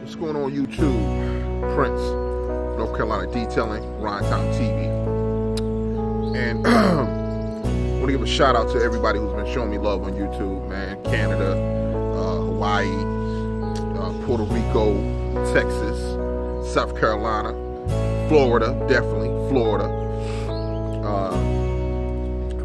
What's going on YouTube? Prince, North Carolina Detailing, Ryan Time TV. And I want to give a shout out to everybody who's been showing me love on YouTube, man. Canada, Hawaii, Puerto Rico, Texas, South Carolina, Florida, definitely Florida.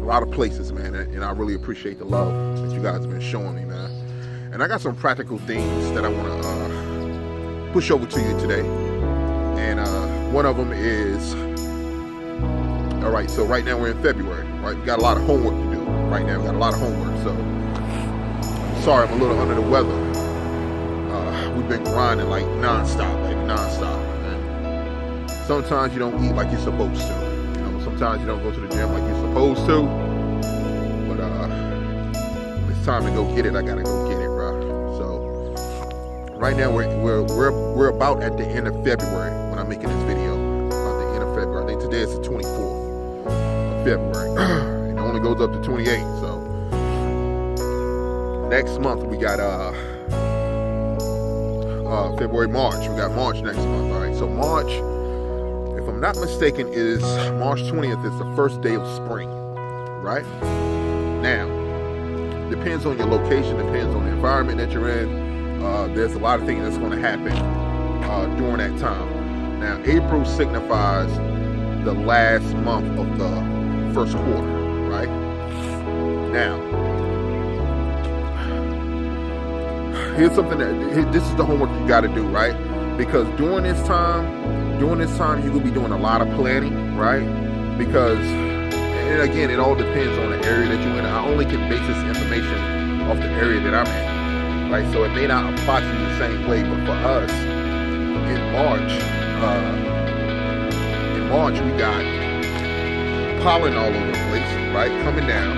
A lot of places, man, and I really appreciate the love that you guys have been showing me, man. And I got some practical things that I want to push over to you today. And one of them is, all right, so right now we're in February, right? We got a lot of homework to do right now. We got a lot of homework, so sorry, I'm a little under the weather. We've been grinding like nonstop, and sometimes you don't eat like you're supposed to. You know, sometimes you don't go to the gym like you're supposed to. But when it's time to go get it, I gotta go get it, bro. So right now we're about at the end of February when I'm making this video. About the end of February. I think today is the 24th of February. It only goes up to 28. So next month we got February, March. We got March next month. All right. So March, if I'm not mistaken, is March 20th is the first day of spring. Right? Now, depends on your location, depends on the environment that you're in. There's a lot of things that's going to happen during that time. Now, April signifies the last month of the first quarter, right? Now, here's something this is the homework you got to do, right? Because during this time, you're gonna be doing a lot of planning, right? Because, and again, it all depends on the area that you're in. I only can base this information off the area that I'm in, right? So it may not apply to you the same way, but for us, in March we got pollen all over the place, right? Coming down.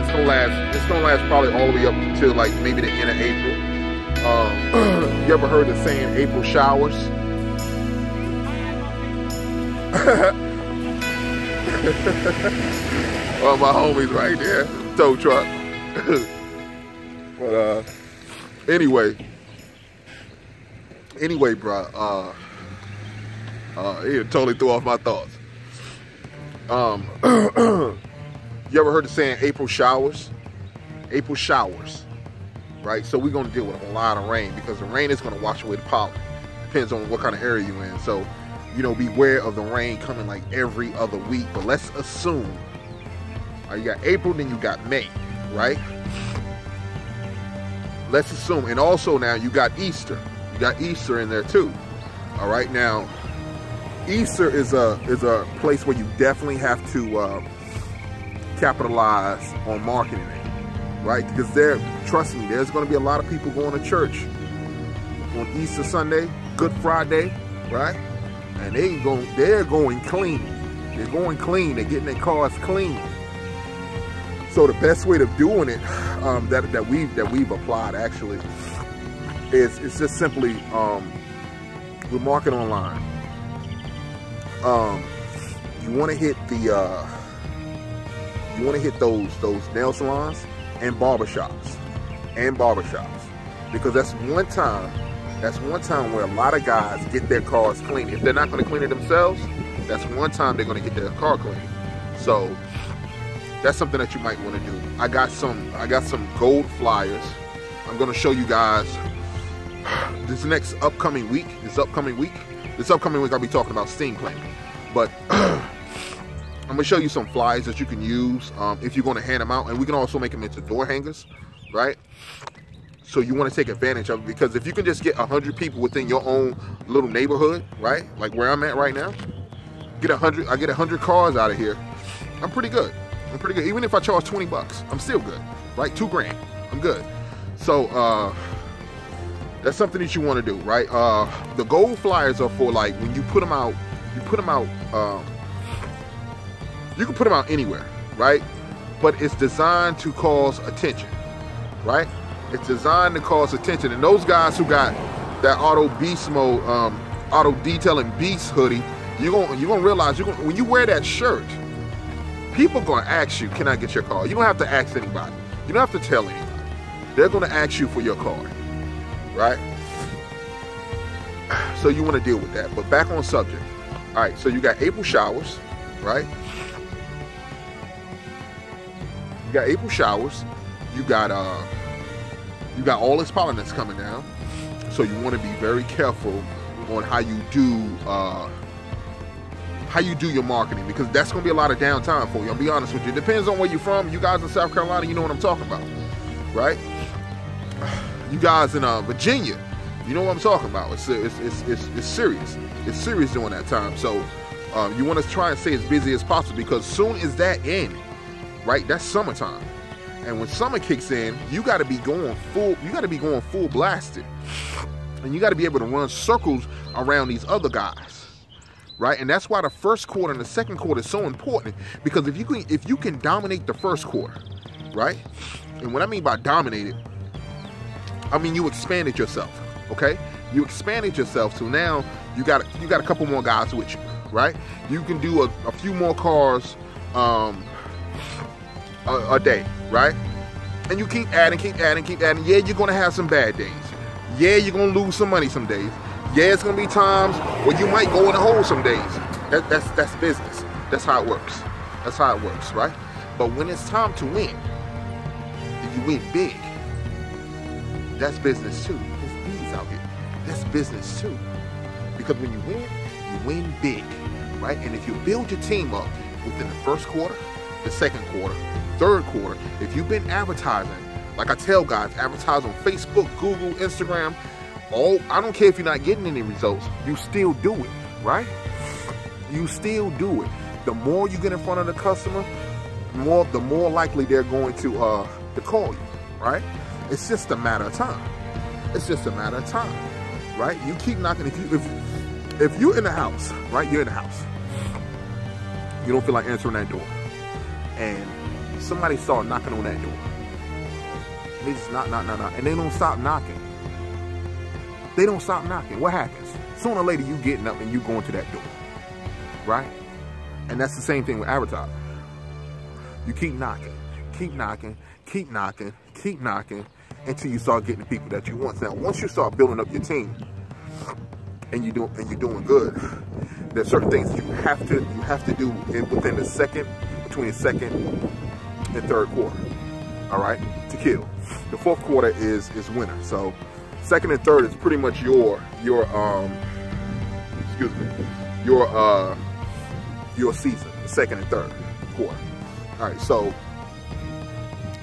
It's gonna last probably all the way up until like maybe the end of April. You ever heard the saying April showers? Well, my homies right there, tow truck. But anyway, bro. It totally threw off my thoughts. You ever heard the saying April showers? April showers, right? So we're gonna deal with a lot of rain because the rain is gonna wash away the pollen. Depends on what kind of area you're in. So, you know, beware of the rain coming like every other week. But let's assume, you got April, then you got May, right? Let's assume, and also now you got Easter. You got Easter in there too. All right, now Easter is a place where you definitely have to capitalize on marketing it, right? Because trust me, there's going to be a lot of people going to church on Easter Sunday, Good Friday, right? And they're going clean. They're going clean. They're getting their cars clean. So the best way of doing it, that we've applied actually, is just simply we market online. You want to hit those nail salons and barbershops, because that's one time where a lot of guys get their cars clean. If they're not going to clean it themselves, that's one time they're going to get their car clean. So that's something that you might want to do. I got some gold flyers. I'm going to show you guys this upcoming week. This upcoming week I'll be talking about steam cleaning. But I'm gonna show you some flyers that you can use if you're gonna hand them out, and we can also make them into door hangers, right? So you want to take advantage of it, because if you can just get 100 people within your own little neighborhood, right? Like where I'm at right now, I get 100 cars out of here. I'm pretty good. Even if I charge 20 bucks, I'm still good, right? $2 grand, I'm good. So that's something that you want to do, right? The gold flyers are for like when you put them out. You can put them out anywhere, right? But it's designed to cause attention, right? It's designed to cause attention. And those guys who got that auto beast mode, auto detailing beast hoodie, you're gonna realize when you wear that shirt, people are gonna ask you, "Can I get your card?" You don't have to ask anybody. You don't have to tell anybody. They're gonna ask you for your card, right? So you want to deal with that. But back on subject. All right, so you got April showers, right? You got April showers. You got all this pollen that's coming down. So you want to be very careful on how you do your marketing, because that's going to be a lot of downtime for you. I'll be honest with you. It depends on where you're from. You guys in South Carolina, you know what I'm talking about, right? You guys in Virginia, you know what I'm talking about. It's serious. It's serious during that time. So you want to try and stay as busy as possible, because soon as that ends, right? That's summertime, and when summer kicks in, you got to be going full. You got to be going full blasted, and you got to be able to run circles around these other guys, right? And that's why the first quarter and the second quarter is so important, because if you can dominate the first quarter, right? And what I mean by dominated, I mean you expanded yourself. Okay, you expanded yourself, so now you got a couple more guys with you, right? You can do a few more cars a day, right? And you keep adding. Yeah, you're gonna have some bad days. Yeah, you're gonna lose some money some days. Yeah, it's gonna be times where you might go in a hole some days. That's business. That's how it works. That's how it works, right? But when it's time to win, if you win big, that's business too. Out here, that's business too, because when you win big, right? And if you build your team up within the first quarter, the second quarter, third quarter, if you've been advertising, like I tell guys, advertise on Facebook, Google, Instagram, I don't care if you're not getting any results, you still do it, right? You still do it. The more you get in front of the customer, the more likely they're going to call you, right? It's just a matter of time. It's just a matter of time, right? You keep knocking. If you're in the house, right? You're in the house. You don't feel like answering that door, and somebody start knocking on that door. And they just knock, and they don't stop knocking. They don't stop knocking. What happens? Sooner or later, you getting up and you going to that door, right? And that's the same thing with advertising. You keep knocking, until you start getting the people that you want. Now, once you start building up your team, and you're doing good, there's certain things you have to do between the second and third quarter. All right, to kill. The fourth quarter is winter. So, second and third is pretty much your season. The second and third quarter. All right, so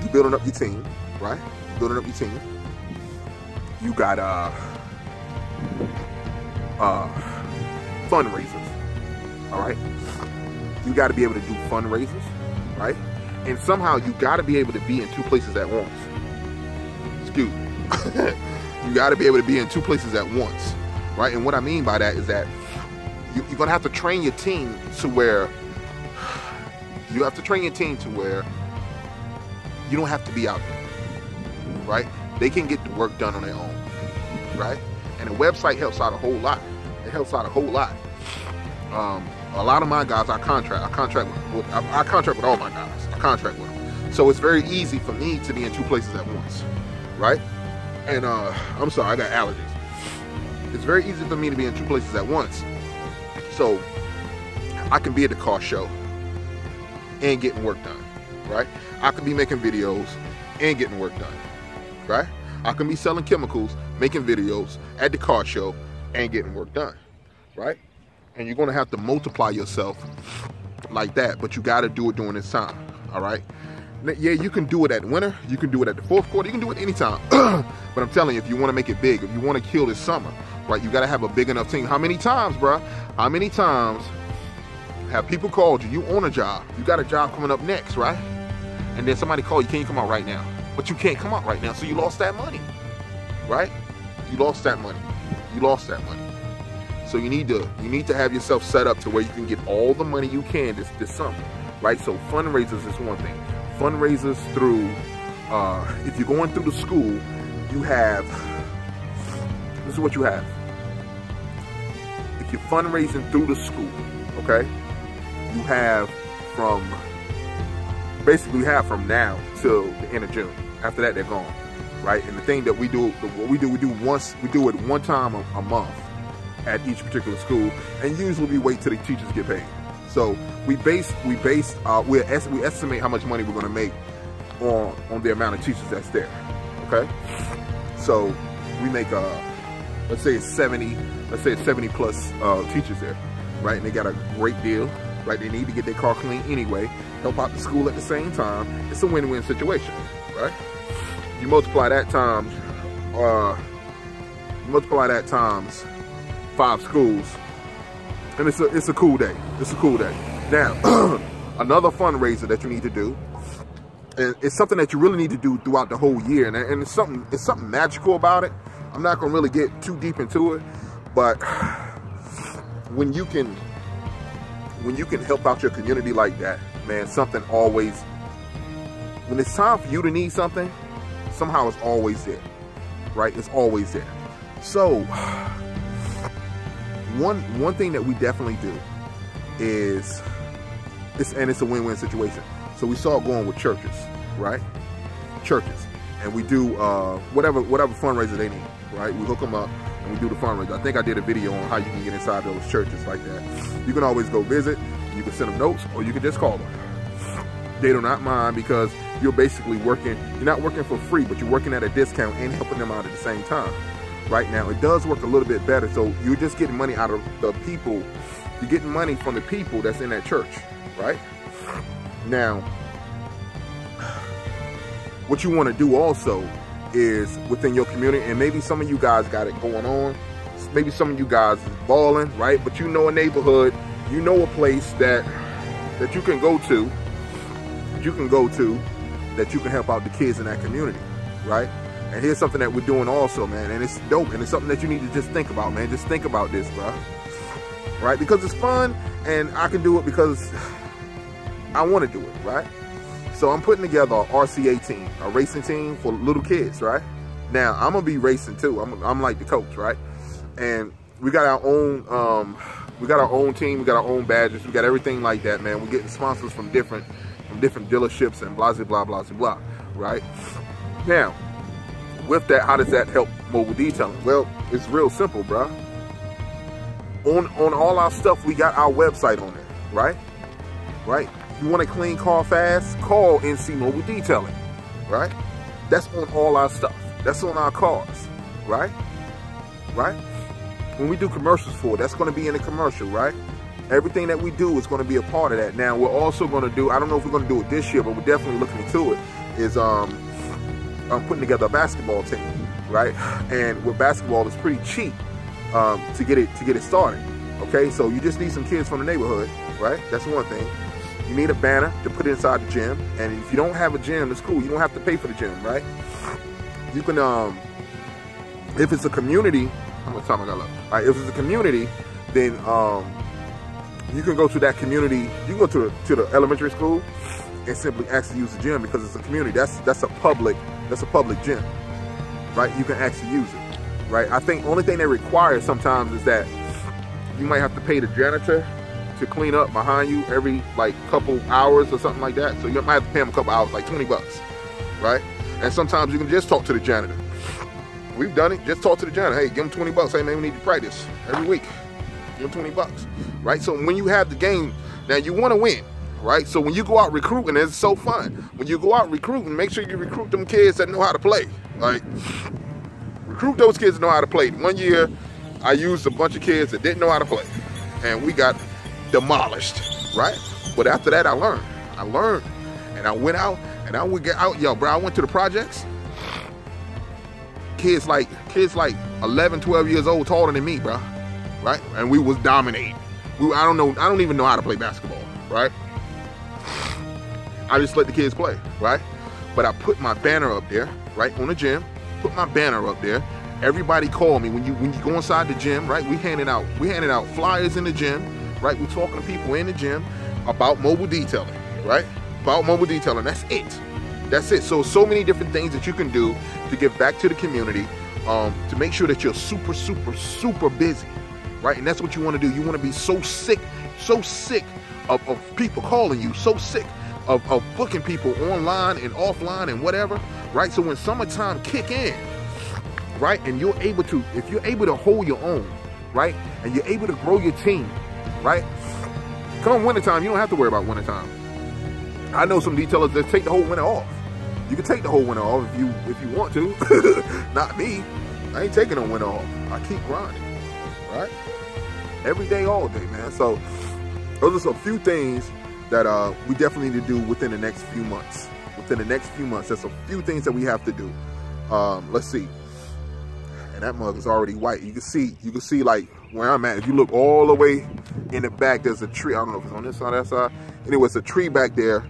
you're building up your team, right? Building up your team. You got fundraisers. All right, you got to be able to do fundraisers, right? And somehow you got to be able to be in two places at once. Excuse me. You got to be able to be in two places at once, right? And what I mean by that is that you're gonna have to train your team to where you don't have to be out there. Right? They can get the work done on their own, right? And the website helps out a whole lot. It helps out a whole lot. A lot of my guys, I contract with all my guys. I contract with them. So it's very easy for me to be in two places at once, right? And I'm sorry, I got allergies. It's very easy for me to be in two places at once. So I can be at the car show and getting work done, right? I can be making videos and getting work done. Right? I can be selling chemicals, making videos at the car show, and getting work done. Right? And you're going to have to multiply yourself like that, but you got to do it during this time. All right? Yeah, you can do it at winter. You can do it at the fourth quarter. You can do it anytime. But I'm telling you, if you want to make it big, if you want to kill this summer, right, you got to have a big enough team. How many times, bro? How many times have people called you? You on a job. You got a job coming up next, right? And then somebody called you, can you come out right now? But you can't come out right now, so you lost that money, right? You lost that money. You lost that money. So you need to have yourself set up to where you can get all the money you can this summer, right? So fundraisers is one thing. Fundraisers through, if you're going through the school, you have, this is what you have. If you're fundraising through the school, okay, you have from now till the end of June. After that, they're gone, right? And the thing that we do it one time a month, at each particular school, and usually we wait till the teachers get paid. So we estimate how much money we're going to make on the amount of teachers that's there. Okay, so we make let's say it's 70 plus teachers there, right? And they got a great deal, right? They need to get their car clean anyway, help out the school at the same time. It's a win-win situation, right? You multiply that times 5 schools, and it's a cool day. It's a cool day. Now, another fundraiser that you need to do, and it's something that you really need to do throughout the whole year, and it's something magical about it. I'm not gonna really get too deep into it, but when you can help out your community like that, man, something always, when it's time for you to need something, somehow it's always there, right? It's always there. So one thing that we definitely do is, it's a win-win situation. So we saw it going with churches, right? Churches, and we do whatever fundraiser they need, right? We hook them up and we do the fundraiser. I think I did a video on how you can get inside those churches like that. You can always go visit, you can send them notes, or you can just call them. They do not mind, because you're basically working, you're not working for free, but you're working at a discount and helping them out at the same time. Right now, it does work a little bit better. So you're just getting money out of the people. You're getting money from the people that's in that church, right? Now, what you want to do also is within your community, and maybe some of you guys got it going on. Maybe some of you guys is balling, right? But you know a neighborhood, you know a place that you can go to, that you can help out the kids in that community, right? And here's something that we're doing also, man, and it's dope, and it's something that you need to just think about, man. Just think about this, bro, right? Because it's fun, and I can do it because I want to do it, right? So I'm putting together a RCA team, a racing team for little kids, right? Now, I'm going to be racing too. I'm like the coach, right? And we got our own team, we got our own badges, we got everything like that, man. We're getting sponsors from different dealerships and blah, blah, blah, blah, blah, right? Now, with that, how does that help mobile detailing? Well, it's real simple, bro. On all our stuff, we got our website on there, right? Right? You want a clean car fast? Call NC Mobile Detailing, right? That's on all our stuff. That's on our cars, right? Right? When we do commercials for it, that's going to be in the commercial, right? Everything that we do is going to be a part of that. Now, we're also going to do, I don't know if we're going to do it this year, but we're definitely looking into it, is putting together a basketball team, right? And with basketball, it's pretty cheap to get it started. Okay, so you just need some kids from the neighborhood, right? That's one thing. You need a banner to put inside the gym, and if you don't have a gym, it's cool. You don't have to pay for the gym, right? You can, if it's a community, how much time I got left? All right, if it's a community, then you can go to that community. You can go to the elementary school and simply actually use the gym, because it's a community. That's a public gym, right? You can actually use it, right? I think only thing they require sometimes is that you might have to pay the janitor to clean up behind you every like couple hours or something like that. So you might have to pay them a couple hours, like 20 bucks, right? And sometimes you can just talk to the janitor. We've done it. Just talk to the janitor. Hey, give them 20 bucks. Hey, man, we need to practice every week. Give them 20 bucks, right? So when you have the game, now you want to win, right? So when you go out recruiting, it's so fun. When you go out recruiting, make sure you recruit them kids that know how to play. Like, recruit those kids that know how to play. One year, I used a bunch of kids that didn't know how to play, and we got demolished, right? But after that, I learned, and I went out, and I would get out, yo, bro, I went to the projects. Kids like 11, 12 years old, taller than me, bro, right? And we was dominating. I don't even know how to play basketball, right? I just let the kids play, right? But I put my banner up there, right, on the gym. Put my banner up there. Everybody call me when you go inside the gym, right? We handing out flyers in the gym, right? We're talking to people in the gym about mobile detailing, right? About mobile detailing. That's it. That's it. So many different things that you can do to give back to the community, to make sure that you're super, super, super busy, right? And that's what you want to do. You want to be so sick of people calling you, so sick of booking people online and offline and whatever, right? So when summertime kick in, right, and if you're able to hold your own, right? And you're able to grow your team, right? Come wintertime, you don't have to worry about wintertime. I know some detailers that take the whole winter off. You can take the whole winter off if you want to. Not me. I ain't taking no winter off. I keep grinding, right? Every day, all day, man. So those are a few things that we definitely need to do within the next few months. Within the next few months, there's a few things that we have to do. Let's see. And that mug is already white. You can see like where I'm at. If you look all the way in the back, there's a tree. I don't know if it's on this side or that side. Anyway, it's a tree back there.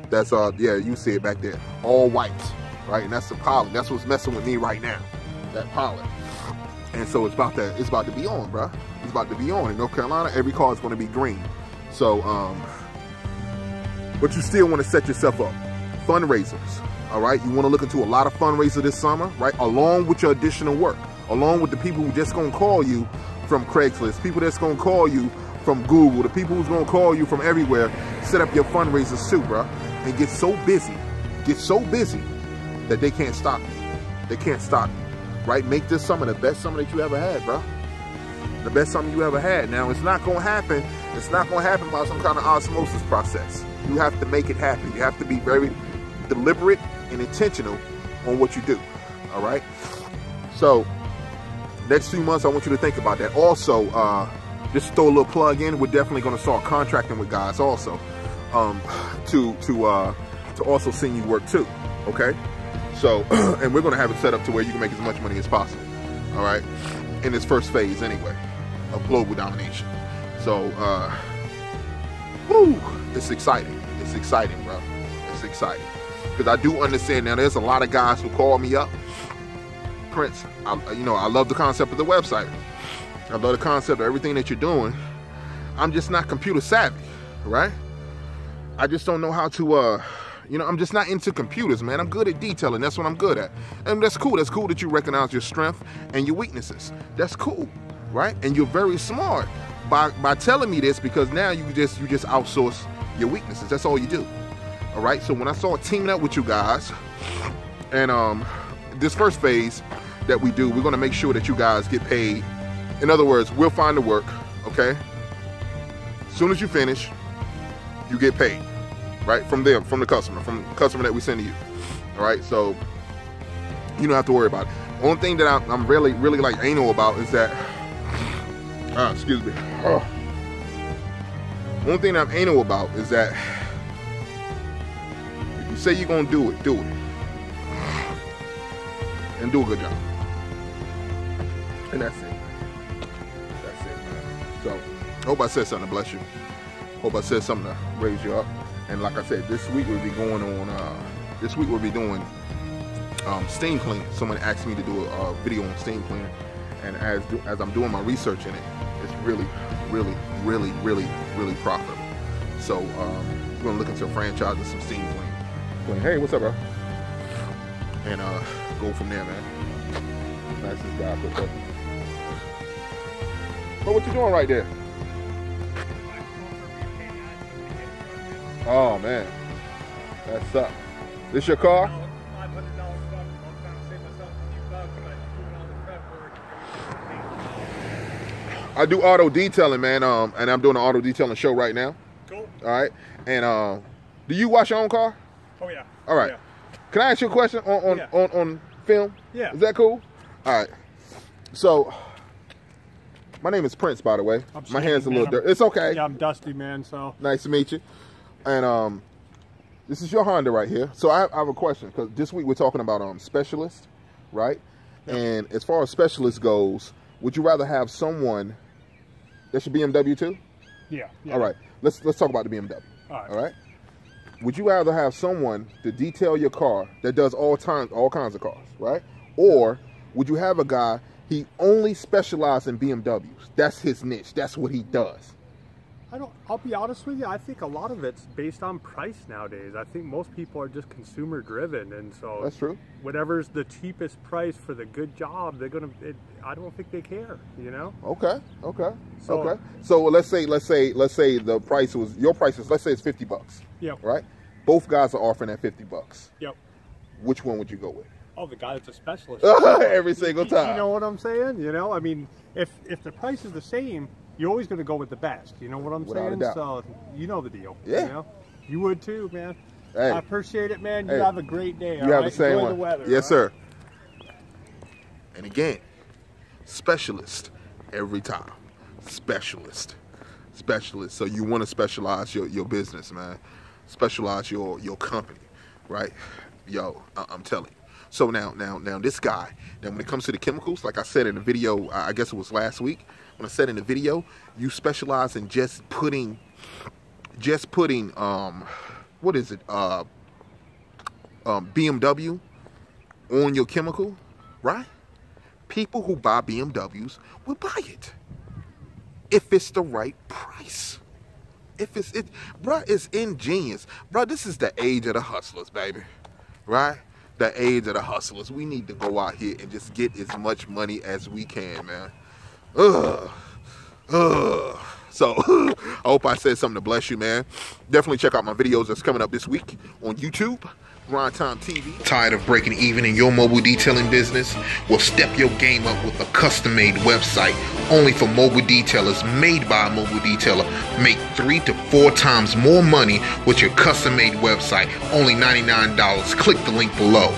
That's yeah, you see it back there, all white, right? And that's the pollen. That's what's messing with me right now, that pollen. And so it's about to be on, bro. It's about to be on. In North Carolina, every car is going to be green. So, but you still want to set yourself up. Fundraisers, all right? You want to look into a lot of fundraisers this summer, right? Along with your additional work, along with the people who just going to call you from Craigslist, people that's going to call you from Google, the people who's going to call you from everywhere. Set up your fundraisers too, bro. And get so busy that they can't stop you. They can't stop you, right? Make this summer the best summer that you ever had, bro. The best summer you ever had. Now, it's not gonna happen. It's not gonna happen by some kind of osmosis process. You have to make it happen. You have to be very deliberate and intentional on what you do, all right? So, next few months, I want you to think about that. Also, just to throw a little plug in, we're definitely gonna start contracting with guys also. To also send you work too, okay? So, and we're gonna have it set up to where you can make as much money as possible, all right? In this first phase anyway, of global domination. So, woo, it's exciting. It's exciting, bro. It's exciting. Because I do understand now there's a lot of guys who call me up. Prince, you know, I love the concept of the website. I love the concept of everything that you're doing. I'm just not computer savvy, right? I just don't know how to, you know, I'm just not into computers, man. I'm good at detailing. That's what I'm good at. And that's cool. That's cool that you recognize your strength and your weaknesses. That's cool, right? And you're very smart by telling me this, because now you just outsource your weaknesses. That's all you do, all right? So when I saw teaming up with you guys, and this first phase that we do, we're going to make sure that you guys get paid. In other words, we'll find the work, okay? As soon as you finish, you get paid, right? From them, from the customer that we send to you, all right? So you don't have to worry about it. Only thing that I'm really like anal about is that, excuse me. One thing that I'm anal about is that if you say you're gonna do it, and do a good job. And that's it. That's it, man. So I hope I said something to bless you. Hope I said something to raise you up. And like I said, this week we'll be going on, this week we'll be doing steam cleaning. Someone asked me to do a video on steam cleaning. And as I'm doing my research in it, it's really profitable. So we're gonna look into franchising some steam cleaning. Hey, what's up, bro? And go from there, man. Nice guy, quick up. But what you doing right there? Oh man, that's up. This your car? $500 I'm trying to save myself a few bucks by doing all the prep work. I do auto detailing, man. And I'm doing an auto detailing show right now. Cool. All right. And do you wash your own car? Oh yeah. All right. Yeah. Can I ask you a question on film? Yeah. Is that cool? All right. So, my name is Prince, by the way. My hand's a little dirty. It's okay. Yeah, I'm Dusty, man. So nice to meet you. And this is your Honda right here. So I have a question, because this week we're talking about specialists, right? Yep. And as far as specialist goes, would you rather have someone that should BMW too? Yeah. All right. Let's talk about the BMW. All right. Would you rather have someone to detail your car that does all kinds of cars, right? Or would you have a guy, he only specializes in BMWs? That's his niche. That's what he does. I'll be honest with you, I think a lot of it's based on price nowadays. I think most people are just consumer driven, and so that's true. Whatever's the cheapest price for the good job, they're gonna. I don't think they care, you know. Okay. So let's say the price was, your price is, let's say it's $50. Yep. Right. Both guys are offering at $50. Yep. Which one would you go with? Oh, the guy that's a specialist. Every single time. You know what I'm saying? You know, I mean, if the price is the same, you're always going to go with the best. You know what I'm Without a saying? doubt. So you know the deal. Yeah. You know? You would too, man. Hey. I appreciate it, man. You Hey. have a great day. You have the same Enjoy one. the weather. Yes, all right? sir. And again, specialist every time. Specialist. So you want to specialize your business, man. Specialize your company, right? Yo, I'm telling you. So now this guy, now when it comes to the chemicals, like I said in the video, I guess it was last week, when I said in the video, you specialize in just putting what is it, BMW on your chemical, right? People who buy BMWs will buy it if it's the right price. Bruh, it's ingenious. Bruh, this is the age of the hustlers, baby. Right? The age of the hustlers. We need to go out here and just get as much money as we can, man. So, I hope I said something to bless you, man. Definitely check out my videos that's coming up this week on YouTube. Grind Time TV. Tired of breaking even in your mobile detailing business? Well, step your game up with a custom-made website only for mobile detailers, made by a mobile detailer. Make 3 to 4 times more money with your custom-made website. Only $99. Click the link below.